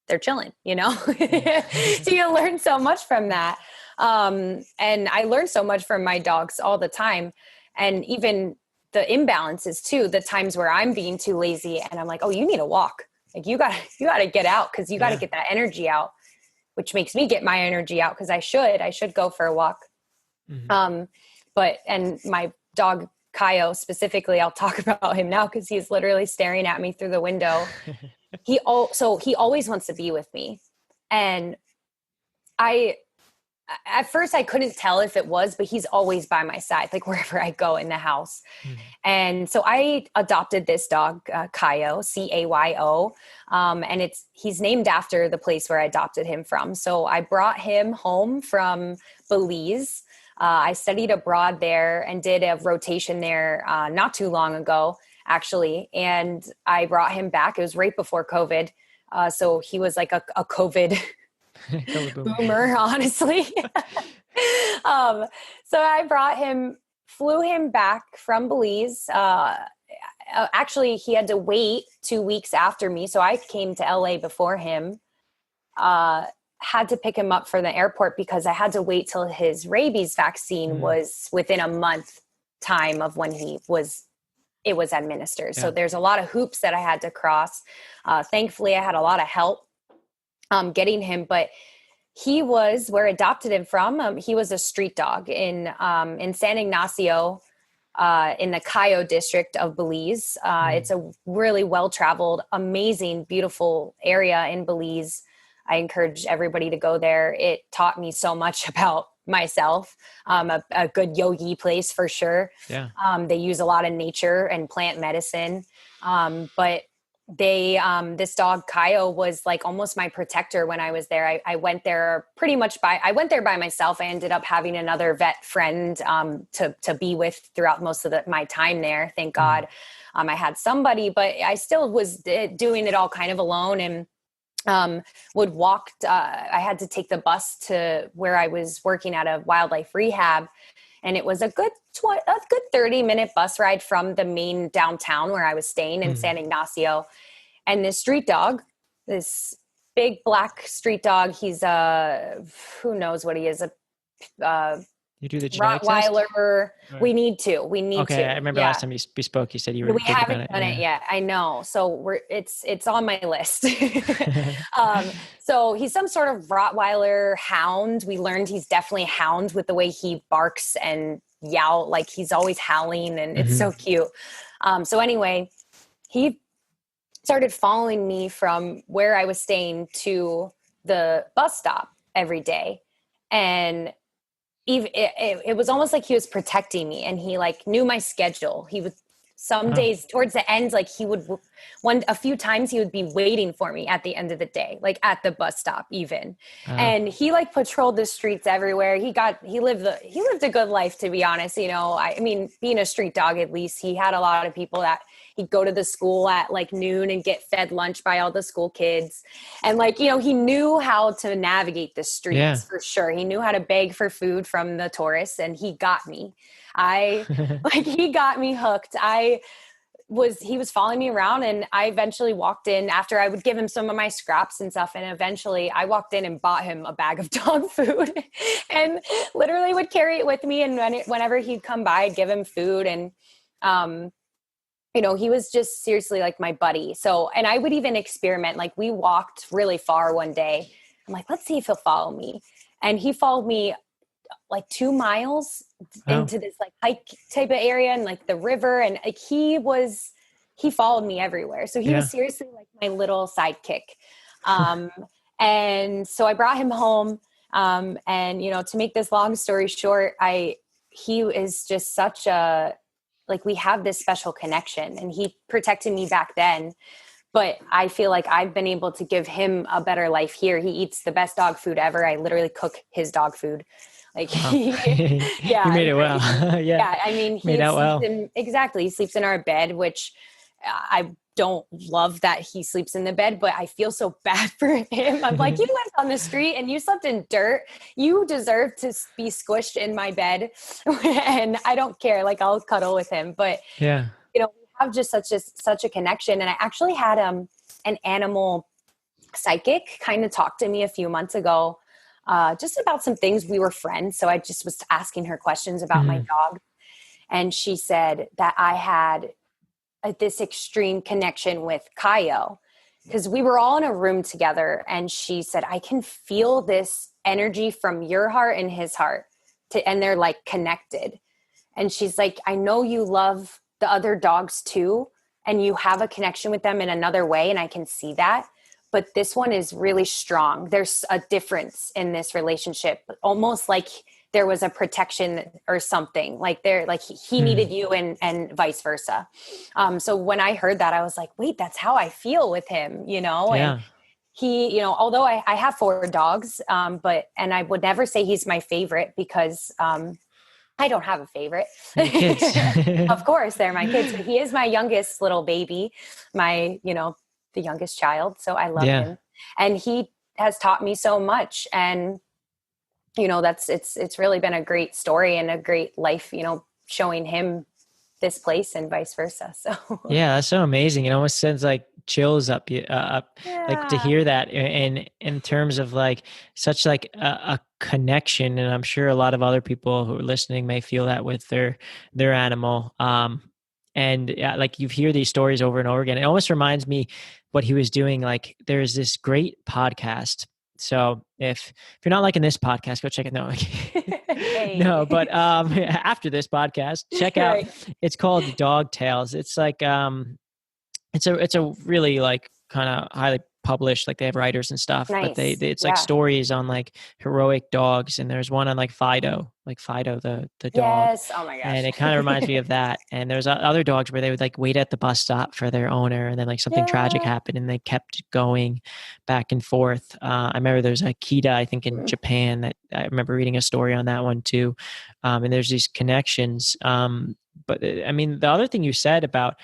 they're chilling, So you learn so much from that. And I learn so much from my dogs all the time. And even the imbalances too, the times where I'm being too lazy and I'm like, oh, you need a walk. Like you gotta get out, because you gotta get that energy out, which makes me get my energy out, because I should go for a walk. And my dog Kaio specifically, I'll talk about him now because he's literally staring at me through the window. He always wants to be with me. And at first I couldn't tell if it was, but he's always by my side, like wherever I go in the house. And so I adopted this dog, Kaio, Cayo. And he's named after the place where I adopted him from. So I brought him home from Belize. I studied abroad there and did a rotation there not too long ago, actually. And I brought him back. It was right before COVID. So he was like a COVID boomer, honestly. So I flew him back from Belize. Actually, he had to wait 2 weeks after me. So I came to LA before him, had to pick him up for the airport because I had to wait till his rabies vaccine was within a month time of when it was administered. So there's a lot of hoops that I had to cross. Thankfully I had a lot of help getting him, but he was where I adopted him from. He was a street dog in San Ignacio, in the Cayo district of Belize. It's a really well-traveled, amazing, beautiful area in Belize. I encourage everybody to go there. It taught me so much about myself. A good yogi place for sure. They use a lot of nature and plant medicine. But this dog Kaio was like almost my protector when I was there. I went there I went there by myself. I ended up having another vet friend, to be with throughout most of my time there. Thank God. I had somebody, but I still was doing it all kind of alone, and would walk. I had to take the bus to where I was working at a wildlife rehab. And it was a good 30-minute bus ride from the main downtown where I was staying in San Ignacio. And this street dog, this big black street dog, he's who knows what he is, you do the genetic Rottweiler. Test? We need to. Okay, I remember last time you spoke, you said you were. We haven't done it yet. I know. So it's on my list. So he's some sort of Rottweiler hound. We learned he's definitely a hound with the way he barks and yowl, like he's always howling, and it's so cute. So anyway, he started following me from where I was staying to the bus stop every day, and even it was almost like he was protecting me, and he like knew my schedule. He would some days towards the end, like he would a few times he would be waiting for me at the end of the day, like at the bus stop even. And he like patrolled the streets everywhere. He lived a good life, to be honest. You know, I mean, being a street dog, at least he had a lot of people that he'd go to the school at like noon and get fed lunch by all the school kids. And like, you know, he knew how to navigate the streets for sure. He knew how to beg for food from the tourists, and he got me. He got me hooked. He was following me around, and I eventually walked in after I would give him some of my scraps and stuff. And eventually I walked in and bought him a bag of dog food and literally would carry it with me. And whenever he'd come by, I'd give him food. And, you know, he was just seriously like my buddy. So, and I would even experiment. Like we walked really far one day. I'm like, let's see if he'll follow me. And he followed me like 2 miles into this like hike type of area, and like the river. And like he followed me everywhere. So he was seriously like my little sidekick. And so I brought him home. And, you know, to make this long story short, he is just such we have this special connection, and he protected me back then. But I feel like I've been able to give him a better life here. He eats the best dog food ever. I literally cook his dog food. Like, you made it well. Yeah. I mean, he sleeps in our bed, which I don't love that he sleeps in the bed, but I feel so bad for him. I'm like, you lived on the street and you slept in dirt. You deserve to be squished in my bed. And I don't care. Like, I'll cuddle with him. But, you know, we have just such a connection. And I actually had an animal psychic kind of talk to me a few months ago, just about some things. We were friends. So I just was asking her questions about my dog. And she said that I had this extreme connection with Kaio, because we were all in a room together. And she said, I can feel this energy from your heart and his heart, and they're like connected. And she's like, I know you love the other dogs too, and you have a connection with them in another way. And I can see that. But this one is really strong. There's a difference in this relationship, almost like there was a protection or something, like he needed you and vice versa. So when I heard that, I was like, wait, that's how I feel with him, you know? And he, you know, although I have 4 dogs, and I would never say he's my favorite, because, I don't have a favorite. Of course, they're my kids, but he is my youngest little baby, the youngest child. So I love him, and he has taught me so much. And, you know, it's really been a great story and a great life, you know, showing him this place and vice versa. So yeah, that's so amazing. It almost sends like chills up, like to hear that, and in terms of like such like a connection. And I'm sure a lot of other people who are listening may feel that with their animal. And like you hear these stories over and over again. It almost reminds me what he was doing. Like there's this great podcast. So if you're not liking this podcast, go check it out. No, but after this podcast, check out. It's called Dog Tales. It's like it's a really like kind of highly published, like they have writers and stuff, but Nice. it's like stories on like heroic dogs. And there's one on like Fido, the dog. Yes. Oh my gosh. And it kind of reminds me of that. And there's other dogs where they would like wait at the bus stop for their owner, and then like something tragic happened and they kept going back and forth. I remember there's a Akita, I think in Japan, that I remember reading a story on that one too. And there's these connections. But I mean, the other thing you said about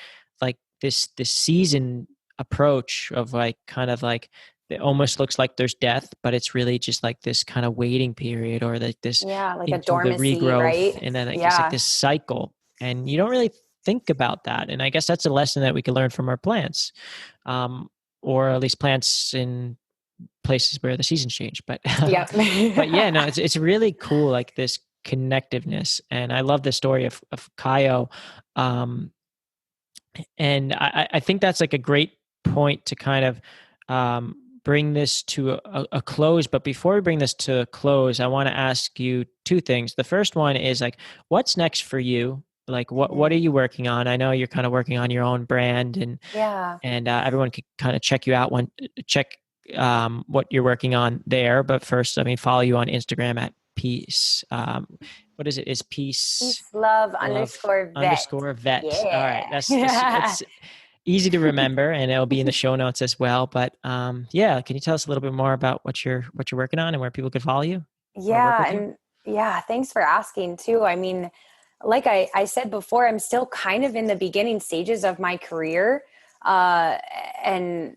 like this season approach of like kind of like it almost looks like there's death, but it's really just like this kind of waiting period, or like this like a dormancy, the regrowth, right? and then it's like this cycle, and you don't really think about that. And I guess that's a lesson that we can learn from our plants, or at least plants in places where the seasons change. But but yeah, no, it's really cool, like this connectiveness. And I love the story of Kaio. And I think that's like a great point to kind of bring this to a close. But before we bring this to a close, I want to ask you two things. The first one is like, what's next for you? Like, what are you working on? I know you're kind of working on your own brand, and everyone can kind of check you out what you're working on there. But first, I mean, follow you on Instagram at peace. What is it? Is peace love _vet. _vet. Yeah. All right. That's easy to remember, and it'll be in the show notes as well. But can you tell us a little bit more about what you're working on and where people could follow you? Thanks for asking too. I mean, like I said before, I'm still kind of in the beginning stages of my career. And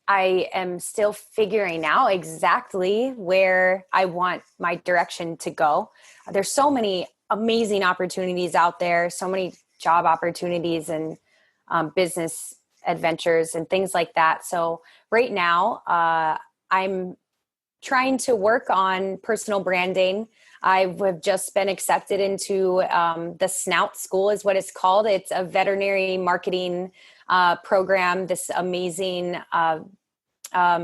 I am still figuring out exactly where I want my direction to go. There's so many amazing opportunities out there, so many job opportunities and business adventures and things like that. So right now, I'm trying to work on personal branding. I have just been accepted into the Snout School is what it's called. It's a veterinary marketing program. This amazing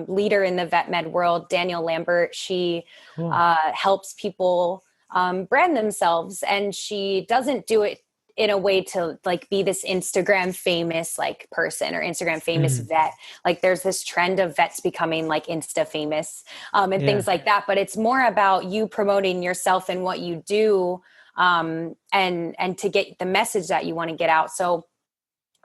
leader in the vet med world, Daniel Lambert. She helps people brand themselves, and she doesn't do it in a way to like be this Instagram famous like person or Instagram famous vet. Like there's this trend of vets becoming like Insta famous and things like that. But it's more about you promoting yourself and what you do and to get the message that you want to get out. So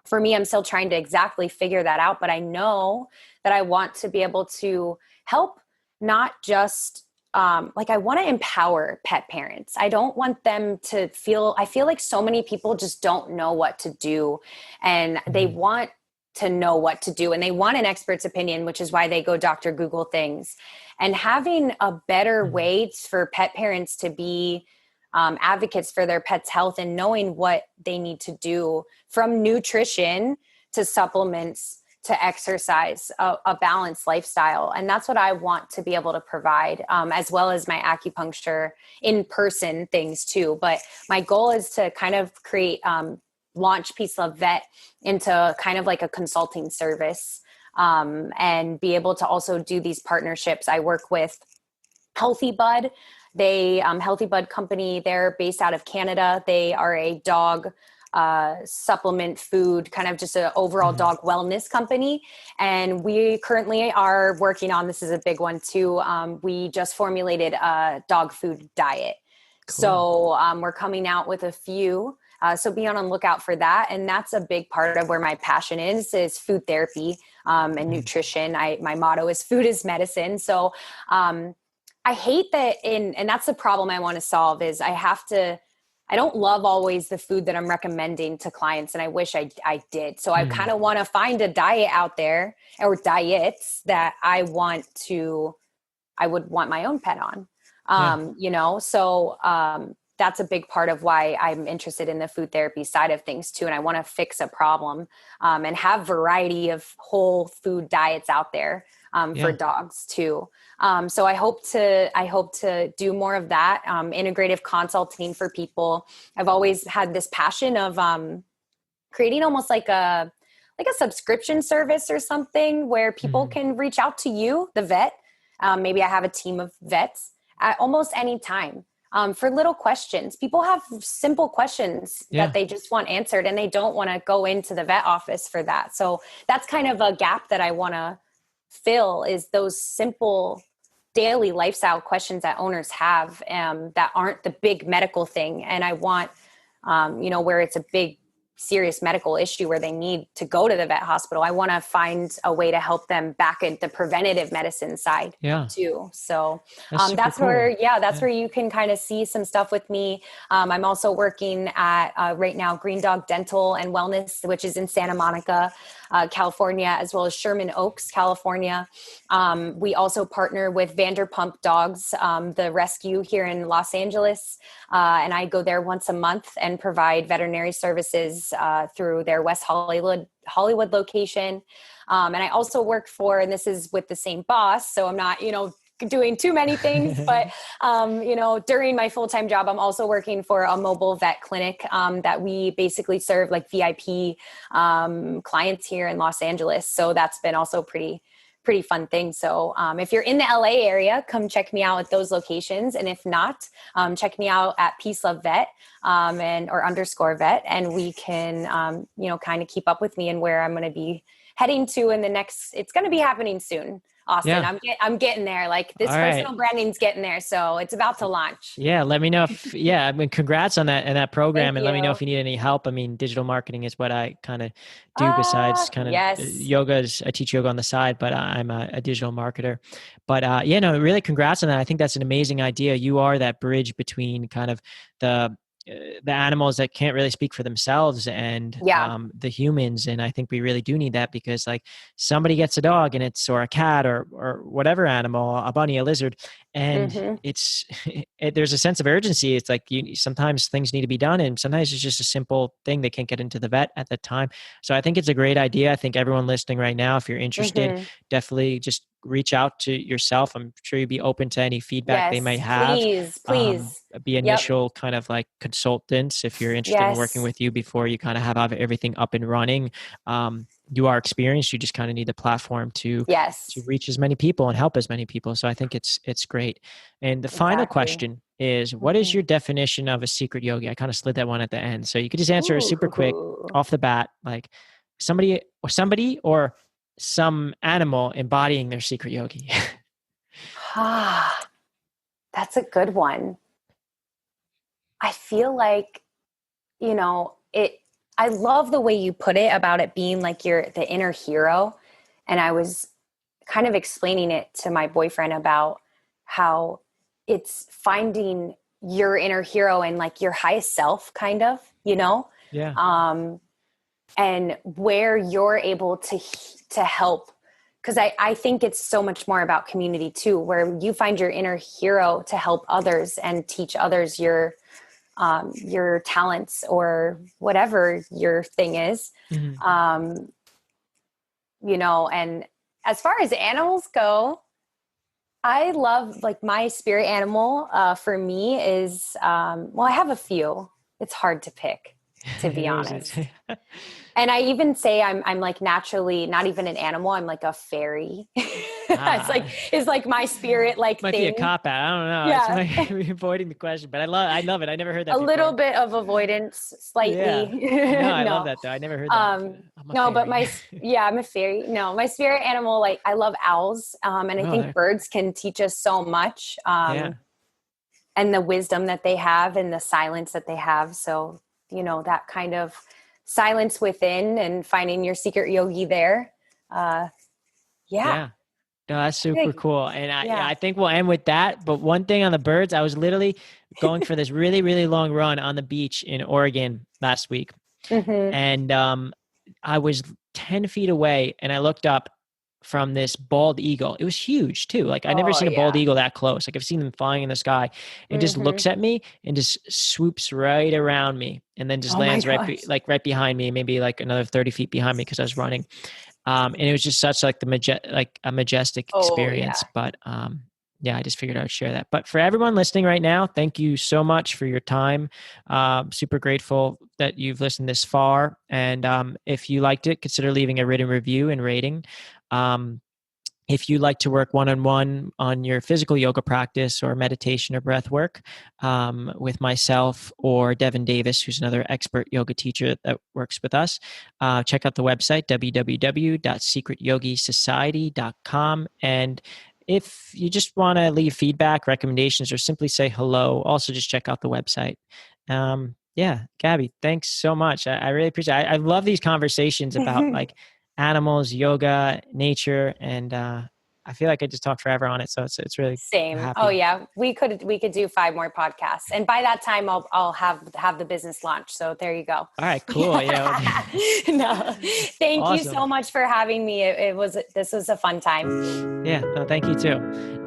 for me, I'm still trying to exactly figure that out, but I know that I want to be able to help not just I want to empower pet parents. I don't want them to I feel like so many people just don't know what to do, and they want to know what to do, and they want an expert's opinion, which is why they go Dr. Google things. And having a better way for pet parents to be advocates for their pet's health and knowing what they need to do, from nutrition to supplements to exercise, a balanced lifestyle. And that's what I want to be able to provide, as well as my acupuncture in-person things too. But my goal is to kind of create, launch Peace Love Vet into kind of like a consulting service, and be able to also do these partnerships. I work with Healthy Bud. Healthy Bud Company, they're based out of Canada. They are a dog supplement food, kind of just an overall dog wellness company. And we currently are working on, this is a big one too. We just formulated a dog food diet. Cool. So we're coming out with a few. So be on the lookout for that. And that's a big part of where my passion is food therapy and nutrition. My motto is food is medicine. So I hate that and that's the problem I want to solve is I don't love always the food that I'm recommending to clients, and I wish I did. So I kind of want to find a diet out there, or diets that I would want my own pet on, so that's a big part of why I'm interested in the food therapy side of things too. And I want to fix a problem and have variety of whole food diets out there for dogs too. So I hope to do more of that, integrative consulting for people. I've always had this passion of creating almost like a subscription service or something where people can reach out to you, the vet. Maybe I have a team of vets at almost any time. for little questions. People have simple questions that they just want answered, and they don't want to go into the vet office for that. So that's kind of a gap that I want to fill, is those simple daily lifestyle questions that owners have that aren't the big medical thing. And I want, where it's a big, serious medical issue where they need to go to the vet hospital, I want to find a way to help them back at the preventative medicine side too. So that's cool. Where you can kind of see some stuff with me. I'm also working at right now Green Dog Dental and Wellness, which is in Santa Monica, California, as well as Sherman Oaks, California. We also partner with Vanderpump Dogs, the rescue here in Los Angeles. And I go there once a month and provide veterinary services through their West Hollywood location. And I also work for, and this is with the same boss, so I'm not, doing too many things, but, during my full-time job, I'm also working for a mobile vet clinic that we basically serve like VIP clients here in Los Angeles. So that's been also pretty fun thing. So if you're in the LA area, come check me out at those locations. And if not, check me out at Peace Love Vet or _vet. And we can, kind of keep up with me and where I'm going to be heading to in the next, it's going to be happening soon. Austin, I'm getting there. Like this personal branding's getting there. So it's about to launch. Yeah. Let me know if, congrats on that and that program. And let me know if you need any help. I mean, digital marketing is what I kind of do besides kind of yoga. I teach yoga on the side, but I'm a digital marketer. But really congrats on that. I think that's an amazing idea. You are that bridge between kind of the animals that can't really speak for themselves and the humans. And I think we really do need that, because like somebody gets a dog and or a cat or whatever animal, a bunny, a lizard, and there's a sense of urgency. It's like sometimes things need to be done, and sometimes it's just a simple thing. They can't get into the vet at the time. So I think it's a great idea. I think everyone listening right now, if you're interested, definitely just reach out to yourself. I'm sure you'd be open to any feedback they might have. Please. Be initial kind of like consultants if you're interested in working with you before you kind of have everything up and running. You are experienced. You just kind of need the platform to reach as many people and help as many people. So I think it's great. And the final question is, what is your definition of a secret yogi? I kind of slid that one at the end. So you could just answer it super quick off the bat, like somebody or some animal embodying their secret yogi. That's a good one. I feel like, I love the way you put it about it being like you're the inner hero. And I was kind of explaining it to my boyfriend about how it's finding your inner hero and like your highest self kind of, and where you're able to help. Because I think it's so much more about community too, where you find your inner hero to help others and teach others your talents or whatever your thing is. And as far as animals go, I love like my spirit animal for me is, I have a few. It's hard to pick, to be honest. And I even say I'm like naturally not even an animal. I'm like a fairy. It's like my spirit like might thing. Be a cop out. I don't know. Yeah. It's like avoiding the question, but I love it. I never heard that. A little bit of avoidance, slightly. Yeah. No, I love that though. I never heard that. But I'm a fairy. No, my spirit animal, like I love owls. And I think birds can teach us so much. And the wisdom that they have and the silence that they have. So, that kind of silence within and finding your secret yogi there. No, that's super cool. And I think we'll end with that. But one thing on the birds, I was literally going for this really, really long run on the beach in Oregon last week. And I was 10 feet away and I looked up from this bald eagle. It was huge too. Like I never seen a bald eagle that close. Like I've seen them flying in the sky and just looks at me and just swoops right around me and then just lands right behind me, maybe like another 30 feet behind me because I was running. And it was just such like a majestic experience. But I just figured I would share that. But for everyone listening right now, thank you so much for your time. Super grateful that you've listened this far. And if you liked it, consider leaving a written review and rating. if you like to work one-on-one on your physical yoga practice or meditation or breath work with myself or Devin Davis, who's another expert yoga teacher that works with us, check out the website, www.secretyogisociety.com. And if you just want to leave feedback, recommendations, or simply say hello, also just check out the website. Yeah, Gabby, thanks so much. I really appreciate it. I love these conversations about like animals, yoga, nature, and I feel like I just talked forever on it. So it's really same. happy. Oh yeah, we could do 5 more podcasts, and by that time I'll have the business launch. So there you go. All right, cool. Yeah. No, thank you Awesome. so much for having me. This was a fun time. Yeah, no, thank you too.